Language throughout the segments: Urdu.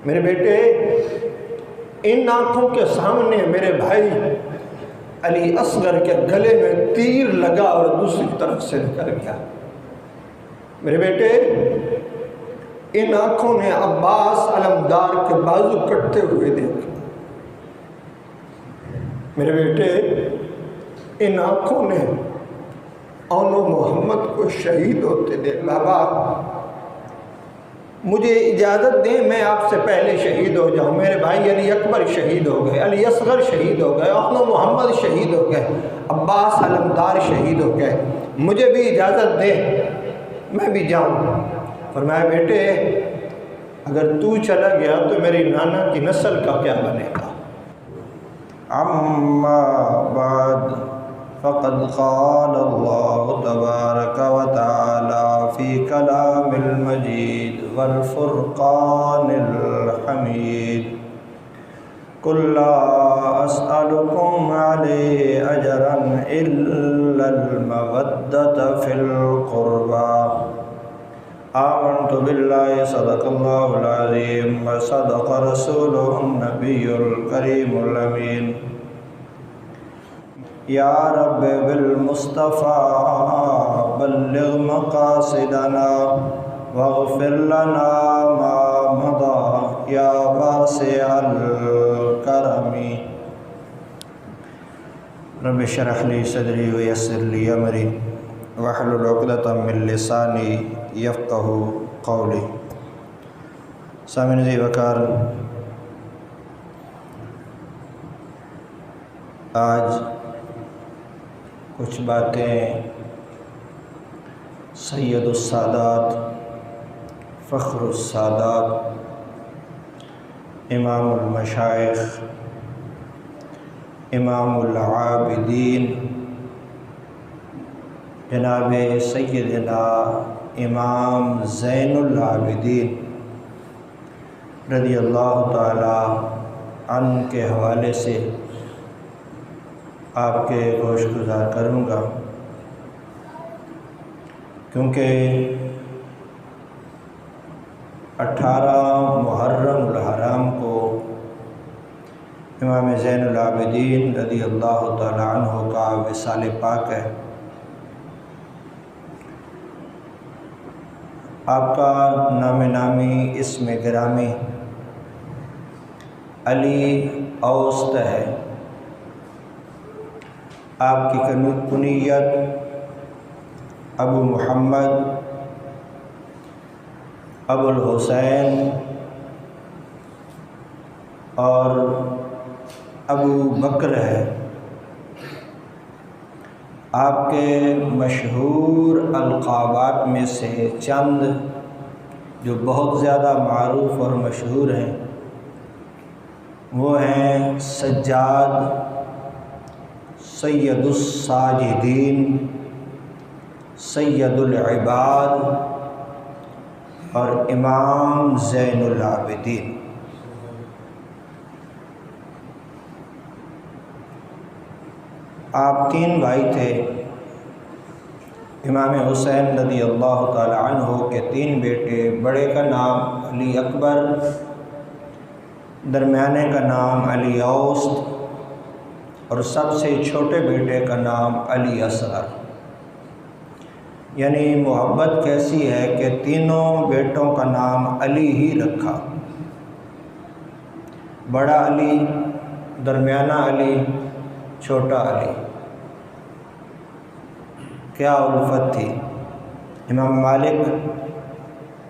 میرے بیٹے، ان آنکھوں کے سامنے میرے بھائی علی اصغر کے گلے میں تیر لگا اور دوسری طرف سے نکل گیا۔ میرے بیٹے، ان آنکھوں نے عباس علمدار کے بازو کٹتے ہوئے دیکھا۔ میرے بیٹے، ان آنکھوں نے اون و محمد کو شہید ہوتے دیکھا۔ بابا مجھے اجازت دیں، میں آپ سے پہلے شہید ہو جاؤں۔ میرے بھائی علی اکبر شہید ہو گئے، علی اصغر شہید ہو گئے، اون و محمد شہید ہو گئے، عباس علمدار شہید ہو گئے، مجھے بھی اجازت دیں میں بھی جاؤں۔ فرمایا بیٹے اگر تو چلا گیا تو میری نانا کی نسل کا کیا بنے گا؟ اما بعد فقد قال اللہ تبارک و تعالی فی کلام المجید والفرقان الحمید قل لا اسألکم علیہ اجرا الا المودۃ فی القربى آمنت باللہ صدق اللہ العظیم وصدق رسولہ النبی الکریم الامین یا رب بالمصطفیٰ بلغ مقاصدنا واغفر لنا ما مضى یا واسع الکرم رب اشرح لی صدری ویسر لی امری واحلل عقدۃ من لسانی یفقہ قولی۔ سامعین عزیز وقار، آج کچھ باتیں سید السادات، فخر السادات، امام المشائخ، امام العابدین جناب سیدنا امام زین العابدین رضی اللہ تعالی عنہ کے حوالے سے آپ کے گوش گزار کروں گا، کیونکہ 18 محرم الحرام کو امام زین العابدین رضی اللہ تعالی عنہ کا وصال پاک ہے۔ آپ کا نام نامی اسم گرامی علی اوسط ہے۔ آپ کی کنیت ابو محمد، ابو الحسین اور ابو بکر ہے۔ آپ کے مشہور القابات میں سے چند جو بہت زیادہ معروف اور مشہور ہیں وہ ہیں سجاد، سید الساجدین، سید العباد اور امام زین العابدین۔ آپ 3 بھائی تھے۔ امام حسین رضی اللہ تعالی عنہ کے 3 بیٹے، بڑے کا نام علی اکبر، درمیانے کا نام علی اوسط اور سب سے چھوٹے بیٹے کا نام علی اصغر۔ یعنی محبت کیسی ہے کہ تینوں بیٹوں کا نام علی ہی رکھا، بڑا علی، درمیانہ علی، چھوٹا علی۔ کیا الفت تھی۔ امام مالک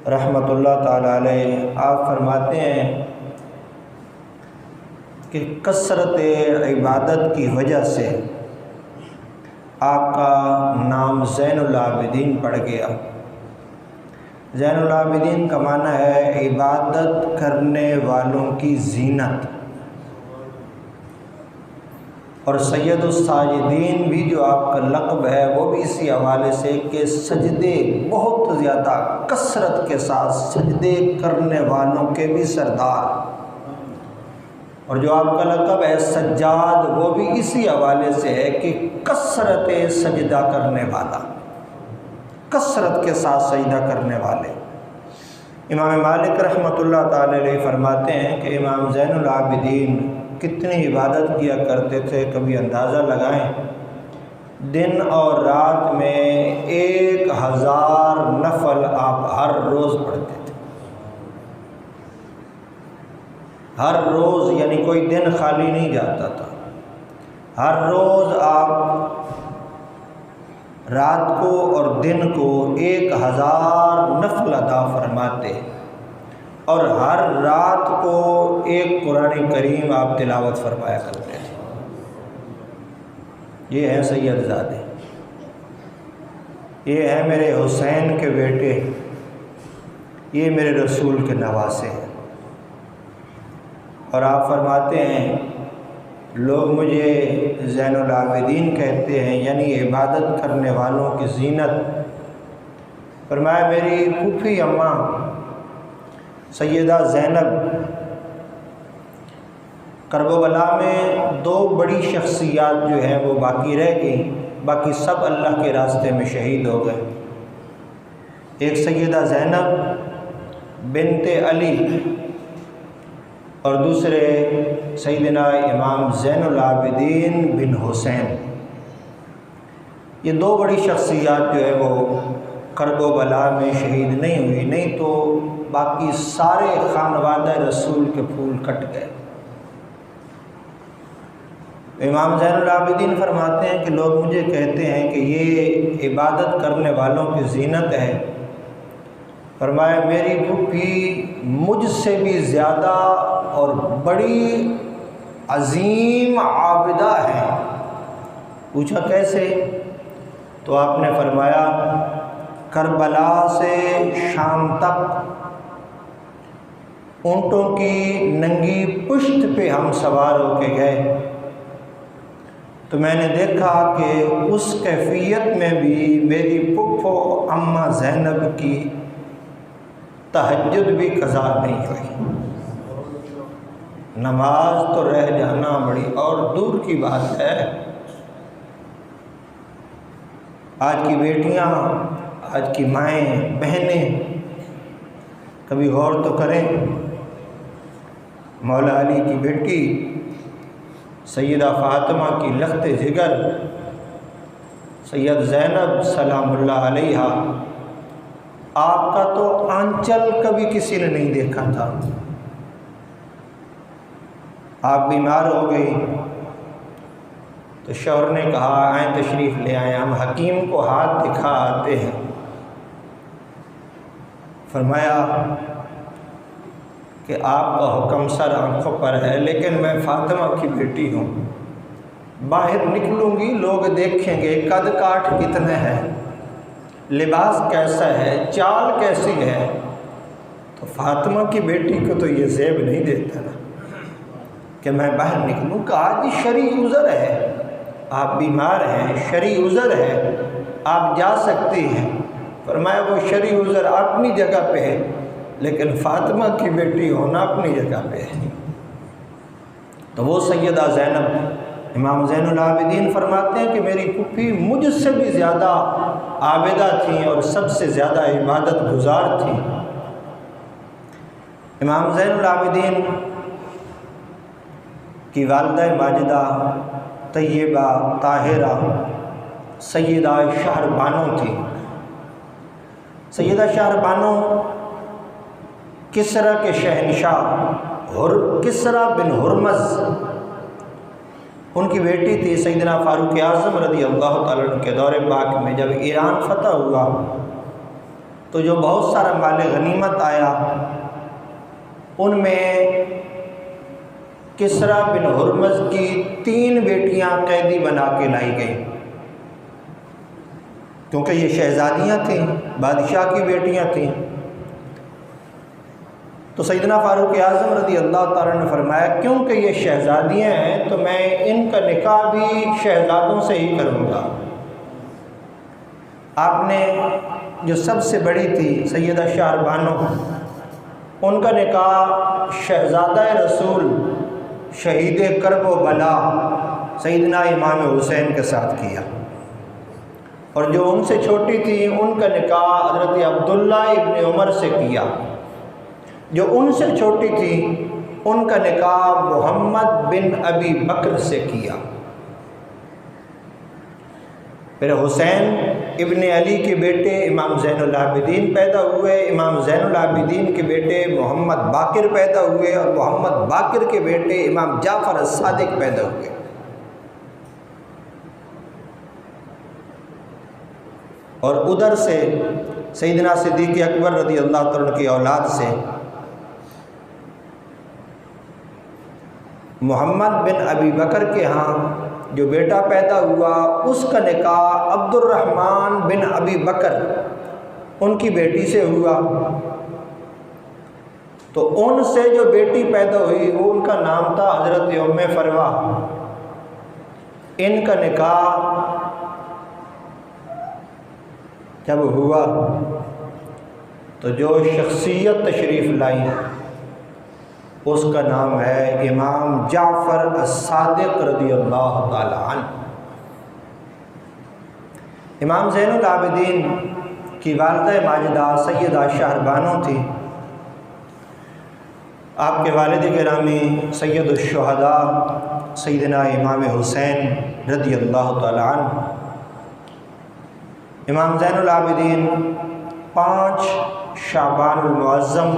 رحمۃ اللہ تعالی علیہ آپ فرماتے ہیں کہ کثرت عبادت کی وجہ سے آپ کا نام زین العابدین پڑ گیا۔ زین العابدین کا معنی ہے عبادت کرنے والوں کی زینت، اور سید الساجدین بھی جو آپ کا لقب ہے وہ بھی اسی حوالے سے کہ سجدے بہت زیادہ کثرت کے ساتھ سجدے کرنے والوں کے بھی سردار، اور جو آپ کا لقب ہے سجاد وہ بھی اسی حوالے سے ہے کہ کثرت سجدہ کرنے والا، کثرت کے ساتھ سجدہ کرنے والے۔ امام مالک رحمۃ اللہ تعالی علیہ فرماتے ہیں کہ امام زین العابدین کتنی عبادت کیا کرتے تھے، کبھی اندازہ لگائیں، دن اور رات میں 1000 نفل آپ ہر روز پڑھتے تھے، ہر روز، یعنی کوئی دن خالی نہیں جاتا تھا، ہر روز آپ رات کو اور دن کو 1000 نفل ادا فرماتے، اور ہر رات کو ایک قرآن کریم آپ تلاوت فرمایا کرتے تھے۔ یہ ہیں سید زادے، یہ ہیں میرے حسین کے بیٹے، یہ میرے رسول کے نواسے ہیں۔ اور آپ فرماتے ہیں لوگ مجھے زین العابدین کہتے ہیں، یعنی عبادت کرنے والوں کی زینت۔ فرمایا میری پھوپھی اماں سیدہ زینب کرب و بلا میں 2 بڑی شخصیات جو ہیں وہ باقی رہ گئیں، باقی سب اللہ کے راستے میں شہید ہو گئے۔ ایک سیدہ زینب بنت علی اور دوسرے سیدنا امام زین العابدین بن حسین۔ یہ 2 بڑی شخصیات جو ہے وہ کرب و بلا میں شہید نہیں ہوئی، نہیں تو باقی سارے خانوادہ رسول کے پھول کٹ گئے۔ امام زین العابدین فرماتے ہیں کہ لوگ مجھے کہتے ہیں کہ یہ عبادت کرنے والوں کی زینت ہے۔ فرمایا میری پھوپھی مجھ سے بھی زیادہ اور بڑی عظیم عابدہ ہے۔ پوچھا کیسے؟ تو آپ نے فرمایا کربلا سے شام تک اونٹوں کی ننگی پشت پہ ہم سوار ہو کے گئے، تو میں نے دیکھا کہ اس کیفیت میں بھی میری پھپھو اماں زینب کی تہجد بھی قضا نہیں ہوئی۔ نماز تو رہ جانا بڑی اور دور کی بات ہے۔ آج کی بیٹیاں، آج کی مائیں، بہنیں کبھی غور تو کریں۔ مولا علی کی بیٹی سیدہ فاطمہ کی لخت جگر سید زینب سلام اللہ علیہ، آپ کا تو آنچل کبھی کسی نے نہیں دیکھا تھا۔ آپ بیمار ہو گئی تو شوہر نے کہا آئیں تشریف لے آئیں، ہم حکیم کو ہاتھ دکھا آتے ہیں۔ فرمایا کہ آپ کا حکم سر آنکھوں پر ہے، لیکن میں فاطمہ کی بیٹی ہوں، باہر نکلوں گی لوگ دیکھیں گے قد کاٹ کتنا ہے، لباس کیسا ہے، چال کیسی ہے، تو فاطمہ کی بیٹی کو تو یہ زیب نہیں دیتا نا کہ میں باہر نکلوں۔ کہا جی شرعی عذر ہے، آپ بیمار ہیں، شرعی عذر ہے، آپ جا سکتی ہیں۔ فرمایا وہ شرعی عذر اپنی جگہ پہ ہے، لیکن فاطمہ کی بیٹی ہونا اپنی جگہ پہ ہے۔ تو وہ سیدہ زینب، امام زین العابدین فرماتے ہیں کہ میری پھوپھی مجھ سے بھی زیادہ عابدہ تھیں اور سب سے زیادہ عبادت گزار تھیں۔ امام زین العابدین کی والدہ ماجدہ طیبہ طاہرہ سیدہ شہر بانو تھی۔ سیدہ شہر بانو کسرا کے شہنشاہ کسرا بن ہرمز ان کی بیٹی تھی۔ سیدنا فاروق اعظم رضی اللہ تعالیٰ عنہ کے دور پاک میں جب ایران فتح ہوا تو جو بہت سارا مال غنیمت آیا، ان میں کسرا بن ہرمز کی 3 بیٹیاں قیدی بنا کے لائی گئیں، کیونکہ یہ شہزادیاں تھیں، بادشاہ کی بیٹیاں تھیں۔ تو سیدنا فاروق اعظم رضی اللہ تعالیٰ نے فرمایا کیونکہ یہ شہزادیاں ہیں تو میں ان کا نکاح بھی شہزادوں سے ہی کروں گا۔ آپ نے جو سب سے بڑی تھی سیدہ شہر بانو، ان کا نکاح شہزادہ رسول شہید کرب و بلا سیدنا امام حسین کے ساتھ کیا، اور جو ان سے چھوٹی تھی ان کا نکاح حضرت عبداللہ ابن عمر سے کیا۔ جو ان سے چھوٹی تھی ان کا نکاح محمد بن ابی بکر سے کیا۔ پھر حسین ابن علی کے بیٹے امام زین العابدین پیدا ہوئے، امام زین العابدین کے بیٹے محمد باقر پیدا ہوئے، اور محمد باقر کے بیٹے امام جعفر الصادق پیدا ہوئے۔ اور ادھر سے سیدنا صدیق اکبر رضی اللہ تعالیٰ کی اولاد سے محمد بن ابی بکر کے ہاں جو بیٹا پیدا ہوا اس کا نکاح عبد الرحمن بن ابی بکر ان کی بیٹی سے ہوا۔ تو ان سے جو بیٹی پیدا ہوئی وہ ان کا نام تھا حضرت ام فروہ۔ ان کا نکاح جب ہوا تو جو شخصیت تشریف لائی اس کا نام ہے امام جعفر الصادق رضی اللہ تعالی عنہ۔ امام زین العابدین کی والدہ ماجدہ سیدہ شہربانو تھی۔ آپ کے والد گرامی سید الشہداء سیدنا امام حسین رضی اللہ تعالی عنہ۔ امام زین العابدین 5 شعبان المعظم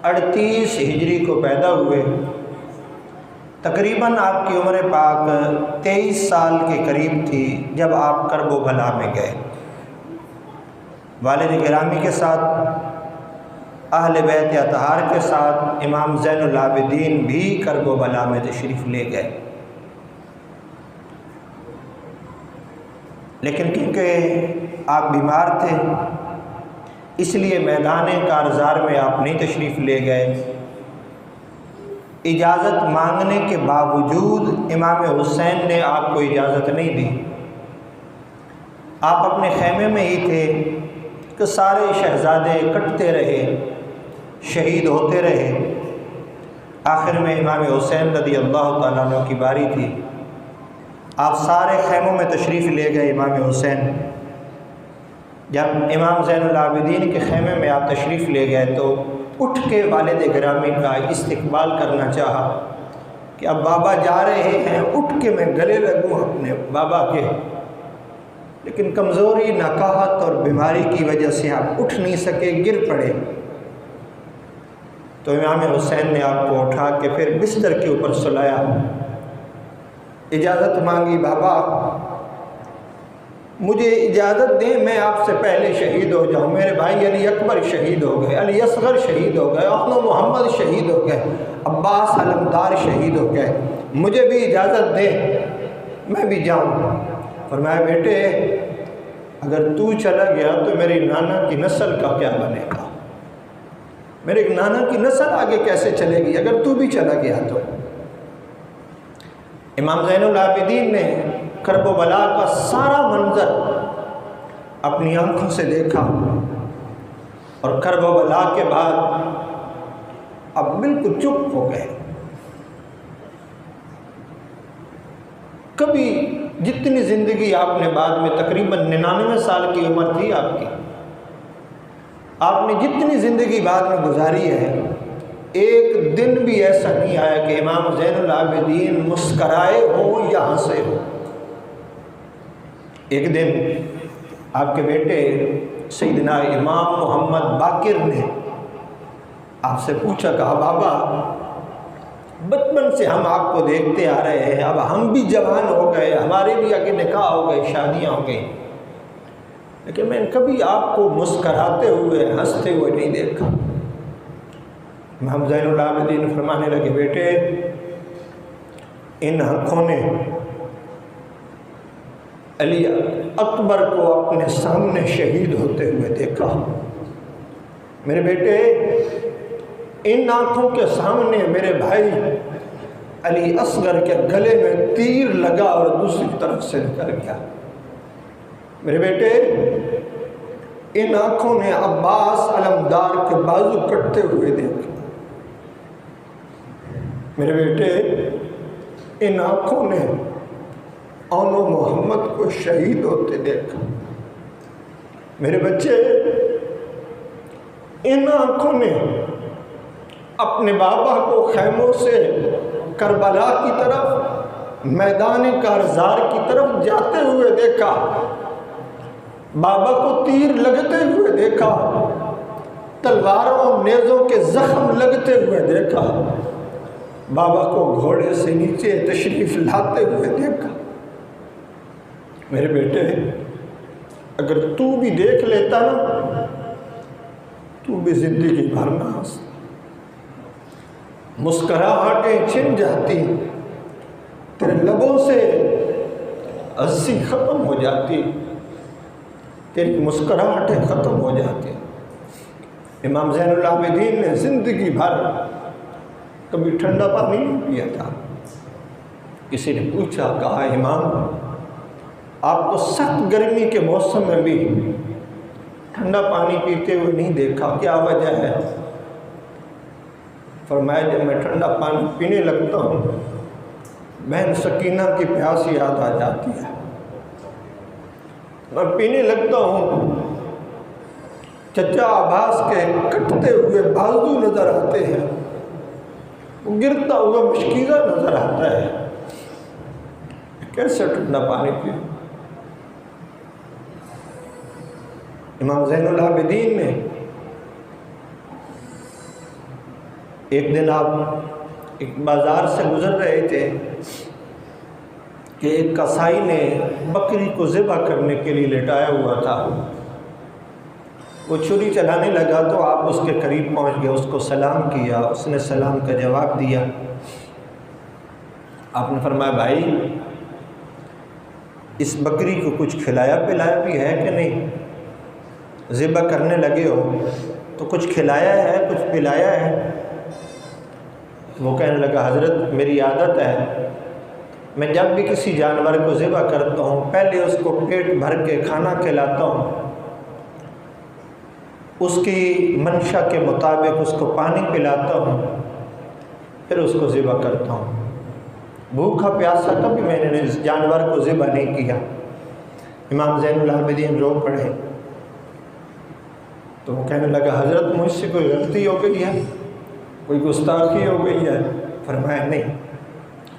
38 ہجری کو پیدا ہوئے۔ تقریباً آپ کی عمر پاک 23 سال کے قریب تھی جب آپ کرب و بلا میں گئے۔ والد گرامی کے ساتھ، اہل بیت اطہار کے ساتھ امام زین العابدین بھی کرب و بلا میں تشریف لے گئے، لیکن کیونکہ آپ بیمار تھے اس لیے میدان کارزار میں آپ نہیں تشریف لے گئے۔ اجازت مانگنے کے باوجود امام حسین نے آپ کو اجازت نہیں دی۔ آپ اپنے خیمے میں ہی تھے کہ سارے شہزادے کٹتے رہے، شہید ہوتے رہے۔ آخر میں امام حسین رضی اللہ تعالیٰ عنہ کی باری تھی۔ آپ سارے خیموں میں تشریف لے گئے امام حسین۔ جب امام زین العابدین کے خیمے میں آپ تشریف لے گئے تو اٹھ کے والد گرامی کا استقبال کرنا چاہا کہ اب بابا جا رہے ہیں، اٹھ کے میں گلے لگوں اپنے بابا کے، لیکن کمزوری، نقاہت اور بیماری کی وجہ سے آپ اٹھ نہیں سکے، گر پڑے۔ تو امام حسین نے آپ کو اٹھا کے پھر بستر کے اوپر سلایا، اجازت مانگی، بابا مجھے اجازت دیں میں آپ سے پہلے شہید ہو جاؤں۔ میرے بھائی علی اکبر شہید ہو گئے، علی اصغر شہید ہو گئے، احمد محمد شہید ہو گئے، عباس علمدار شہید ہو گئے، مجھے بھی اجازت دیں میں بھی جاؤں۔ فرمایا بیٹے اگر تو چلا گیا تو میری نانا کی نسل کا کیا بنے گا؟ میرے نانا کی نسل آگے کیسے چلے گی اگر تو بھی چلا گیا تو؟ امام زین العابدین نے کرب و بلا کا سارا منظر اپنی آنکھوں سے دیکھا، اور کرب و بلا کے بعد اب بالکل چپ ہو گئے۔ کبھی جتنی زندگی آپ نے بعد میں تقریباً 99 سال کی عمر تھی آپ کی، آپ نے جتنی زندگی بعد میں گزاری ہے، ایک دن بھی ایسا نہیں آیا کہ امام زین العابدین مسکرائے ہوں یا ہنسے ہوں۔ ایک دن آپ کے بیٹے سیدنا امام محمد باقر نے آپ سے پوچھا، کہا بابا بچپن سے ہم آپ کو دیکھتے آ رہے ہیں، اب ہم بھی جوان ہو گئے، ہمارے بھی آگے نکاح ہو گئے، شادیاں ہو گئی، لیکن میں نے کبھی آپ کو مسکراتے ہوئے، ہنستے ہوئے نہیں دیکھا۔ امام زین العابدین فرمانے لگے، بیٹے ان آنکھوں نے علی اکبر کو اپنے سامنے شہید ہوتے ہوئے دیکھا۔ میرے بیٹے ان آنکھوں کے سامنے میرے بھائی علی اصغر کے گلے میں تیر لگا اور دوسری طرف سے نکل گیا۔ میرے بیٹے ان آنکھوں نے عباس علمدار کے بازو کٹتے ہوئے دیکھے۔ میرے بیٹے ان آنکھوں نے اون و محمد کو شہید ہوتے دیکھا۔ میرے بچے ان آنکھوں نے اپنے بابا کو خیموں سے کربلا کی طرف، میدان کارزار کی طرف جاتے ہوئے دیکھا، بابا کو تیر لگتے ہوئے دیکھا، تلواروں نیزوں کے زخم لگتے ہوئے دیکھا، بابا کو گھوڑے سے نیچے تشریف لاتے ہوئے دیکھا۔ میرے بیٹے، اگر تو بھی دیکھ لیتا نا تو بھی زندگی بھر نہ ہنس، مسکراہٹیں چھن جاتی، تیرے لبوں سے ہنسی ختم ہو جاتی، تیری مسکراہٹیں ختم ہو جاتی۔ امام زین العابدین نے زندگی بھر کبھی ٹھنڈا پانی نہیں پیا تھا۔ کسی نے پوچھا، کہا امام آپ کو سخت گرمی کے موسم میں بھی ٹھنڈا پانی پیتے ہوئے نہیں دیکھا، کیا وجہ ہے؟ فرمایا جب میں ٹھنڈا پانی پینے لگتا ہوں بہن سکینہ کی پیاس یاد آ جاتی ہے، میں پینے لگتا ہوں چچا عباس کے کٹتے ہوئے بازو نظر آتے ہیں، وہ گرتا ہوا مشکیزہ نظر آتا ہے، کیسے ٹھنڈا پانی پیوں؟ امام زین العابدین نے ایک دن آپ ایک بازار سے گزر رہے تھے کہ ایک قصائی نے بکری کو ذبح کرنے کے لیے لٹایا ہوا تھا، وہ چھری چلانے لگا تو آپ اس کے قریب پہنچ گئے، اس کو سلام کیا، اس نے سلام کا جواب دیا۔ آپ نے فرمایا بھائی اس بکری کو کچھ کھلایا پلایا بھی ہے کہ نہیں؟ ذبح کرنے لگے ہو تو کچھ کھلایا ہے، کچھ پلایا ہے؟ وہ کہنے لگا حضرت میری عادت ہے میں جب بھی کسی جانور کو ذبح کرتا ہوں پہلے اس کو پیٹ بھر کے کھانا کھلاتا ہوں، اس کی منشا کے مطابق اس کو پانی پلاتا ہوں، پھر اس کو ذبح کرتا ہوں۔ بھوکا پیاسا کبھی میں نے اس جانور کو ذبح نہیں کیا۔ امام زین العابدین رو پڑے تو وہ کہنے لگا حضرت مجھ سے کوئی غلطی ہو گئی ہے، کوئی گستاخی ہو گئی ہے؟ فرمایا نہیں،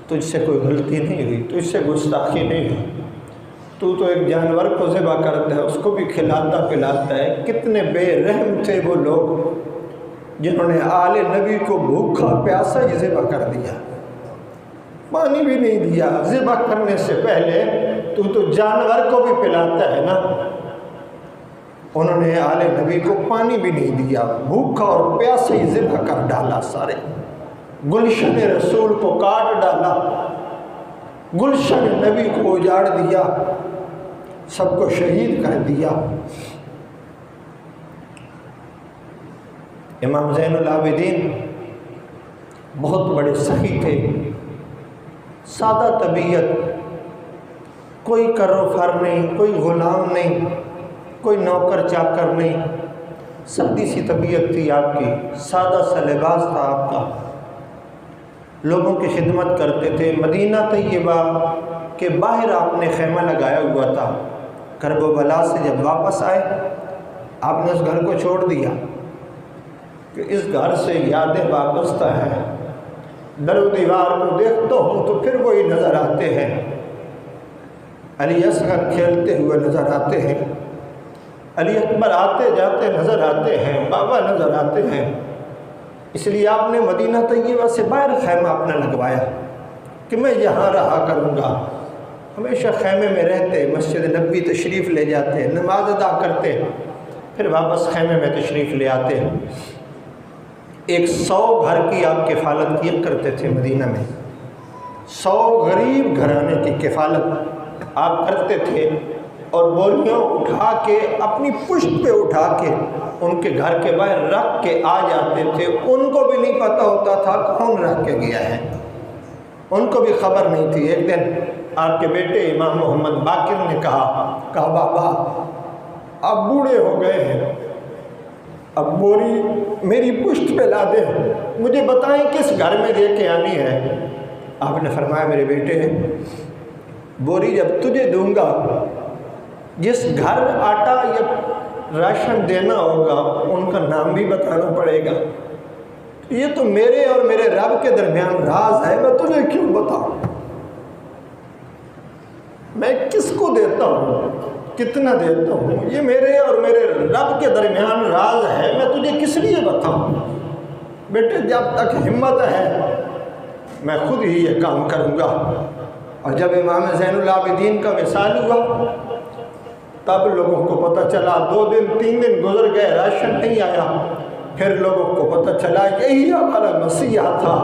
تجھ سے کوئی غلطی نہیں ہوئی، تجھ سے گستاخی نہیں ہوئی، تو ایک جانور کو ذبح کرتا ہے، اس کو بھی کھلاتا پلاتا ہے۔ کتنے بے رحم تھے وہ لوگ جنہوں نے آل نبی کو بھوکا پیاسا ہی ذبح کر دیا، پانی بھی نہیں دیا، ذبح کرنے سے پہلے تو جانور کو بھی پلاتا ہے نا۔ انہوں نے آل نبی کو پانی بھی نہیں دیا، بھوکا اور پیاسا ہی ذبح کر ڈالا، سارے گلشن رسول کو کاٹ ڈالا، گلشن نبی کو اجاڑ دیا، سب کو شہید کر دیا۔ امام زین العابدین بہت بڑے سخی تھے، سادہ طبیعت، کوئی کروفر نہیں، کوئی غلام نہیں، کوئی نوکر چاکر نہیں، سادی سی طبیعت تھی آپ کی، سادہ سا لباس تھا آپ کا، لوگوں کی خدمت کرتے تھے۔ مدینہ طیبہ کے باہر آپ نے خیمہ لگایا ہوا تھا، کرب و بلا سے جب واپس آئے آپ نے اس گھر کو چھوڑ دیا کہ اس گھر سے یادیں وابستہ ہیں، در و دیوار کو دیکھتا ہوں تو پھر وہی نظر آتے ہیں، علی اصغر کھیلتے ہوئے نظر آتے ہیں، علی اکبر آتے جاتے نظر آتے ہیں، بابا نظر آتے ہیں۔ اس لیے آپ نے مدینہ طیبہ سے باہر خیمہ اپنا لگوایا کہ میں یہاں رہا کروں گا، ہمیشہ خیمے میں رہتے، مسجد نبوی تشریف لے جاتے، نماز ادا کرتے، پھر واپس خیمے میں تشریف لے آتے۔ 100 گھر کی آپ کفالت کیا کرتے تھے مدینہ میں، 100 غریب گھرانے کی کفالت آپ کرتے تھے، اور بوریاں اٹھا کے اپنی پشت پہ اٹھا کے ان کے گھر کے باہر رکھ کے آ جاتے تھے۔ ان کو بھی نہیں پتہ ہوتا تھا کون رکھ کے گیا ہے، ان کو بھی خبر نہیں تھی۔ ایک دن آپ کے بیٹے امام محمد باقر نے کہا بابا آپ بوڑھے ہو گئے ہیں، اب بوری میری پشت پہ لا دیں، مجھے بتائیں کس گھر میں دے کے آنی ہے۔ آپ نے فرمایا میرے بیٹے بوری جب تجھے دوں گا، جس گھر آٹا یا راشن دینا ہوگا ان کا نام بھی بتانا پڑے گا، یہ تو میرے اور میرے رب کے درمیان راز ہے، میں تجھے کیوں بتاؤں؟ میں کس کو دیتا ہوں، کتنا دیتا ہوں، یہ میرے اور میرے رب کے درمیان راز ہے، میں تجھے کس لیے بتاؤں؟ بیٹے جب تک ہمت ہے میں خود ہی یہ کام کروں گا۔ اور جب امام زین العابدین کا وصال ہوا تب لوگوں کو پتہ چلا، 2 دن 3 دن گزر گئے، راشن نہیں آیا، پھر لوگوں کو پتہ چلا یہی ہمارا مسیح تھا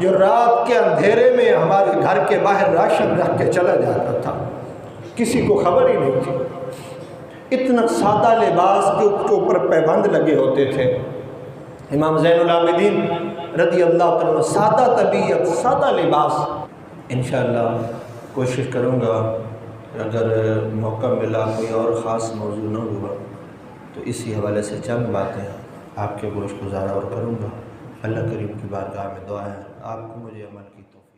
جو رات کے اندھیرے میں ہمارے گھر کے باہر راشن رکھ کے چلا جاتا تھا، کسی کو خبر ہی نہیں تھی۔ اتنا سادہ لباس کے اوپر پیبند لگے ہوتے تھے۔ امام زین العابدین رضی اللہ عنہ، سادہ طبیعت، سادہ لباس۔ انشاءاللہ کوشش کروں گا اگر موقع ملا کوئی اور خاص موضوع نہ ہوا تو اسی حوالے سے چند باتیں آپ کے گوشت گزار اور کروں گا۔ اللہ کریم کی بارگاہ میں دعا ہے آپ کو مجھے عمل کی توفیق۔